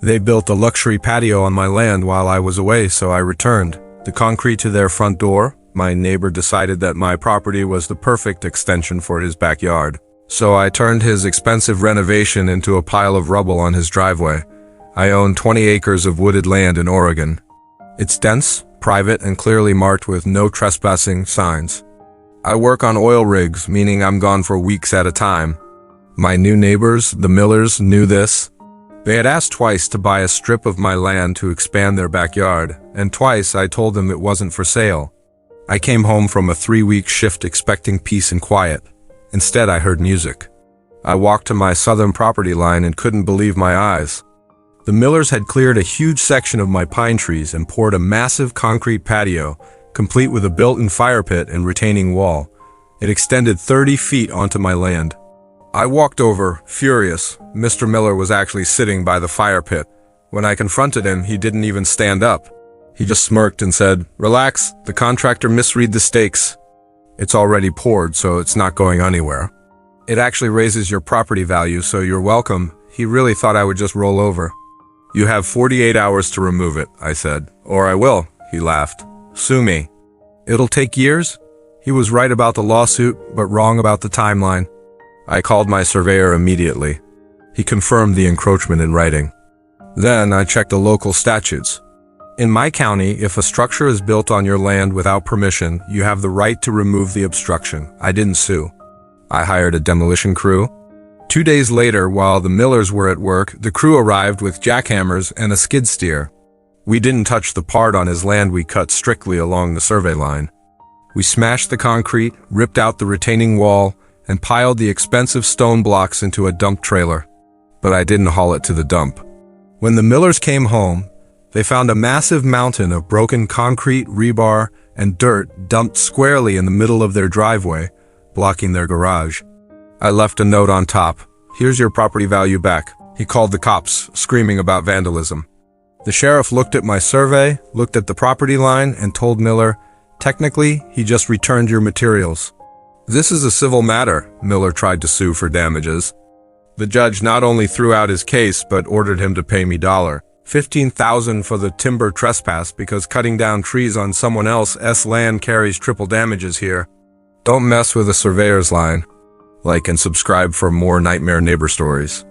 They built a luxury patio on my land while I was away, so I returned the concrete to their front door. My neighbor decided that my property was the perfect extension for his backyard. So I turned his expensive renovation into a pile of rubble on his driveway. I own 20 acres of wooded land in Oregon. It's dense, private, and clearly marked with no trespassing signs. I work on oil rigs, meaning I'm gone for weeks at a time. My new neighbors, the Millers, knew this. They had asked twice to buy a strip of my land to expand their backyard, and twice I told them it wasn't for sale. I came home from a 3-week shift expecting peace and quiet. Instead, I heard music. I walked to my southern property line and couldn't believe my eyes. The Millers had cleared a huge section of my pine trees and poured a massive concrete patio, complete with a built-in fire pit and retaining wall. It extended 30 feet onto my land. I walked over, furious. Mr. Miller was actually sitting by the fire pit. When I confronted him, he didn't even stand up. He just smirked and said, "Relax, the contractor misread the stakes. It's already poured, so it's not going anywhere. It actually raises your property value, so you're welcome." He really thought I would just roll over. "You have 48 hours to remove it," I said. "Or I will," he laughed. "Sue me." "It'll take years?" He was right about the lawsuit, but wrong about the timeline. I called my surveyor immediately. He confirmed the encroachment in writing. Then I checked the local statutes. In my county, if a structure is built on your land without permission, you have the right to remove the obstruction. I didn't sue. I hired a demolition crew. 2 days later, while the Millers were at work, the crew arrived with jackhammers and a skid steer. We didn't touch the part on his land we cut strictly along the survey line. We smashed the concrete, ripped out the retaining wall, and piled the expensive stone blocks into a dump trailer. But I didn't haul it to the dump. When the Millers came home, they found a massive mountain of broken concrete, rebar, and dirt dumped squarely in the middle of their driveway, blocking their garage. I left a note on top. "Here's your property value back." He called the cops, screaming about vandalism. The sheriff looked at my survey, looked at the property line, and told Miller, "Technically, he just returned your materials." "This is a civil matter," Miller tried to sue for damages. The judge not only threw out his case, but ordered him to pay me $15,000 for the timber trespass because cutting down trees on someone else's land carries triple damages here. Don't mess with a surveyor's line. Like and subscribe for more nightmare neighbor stories.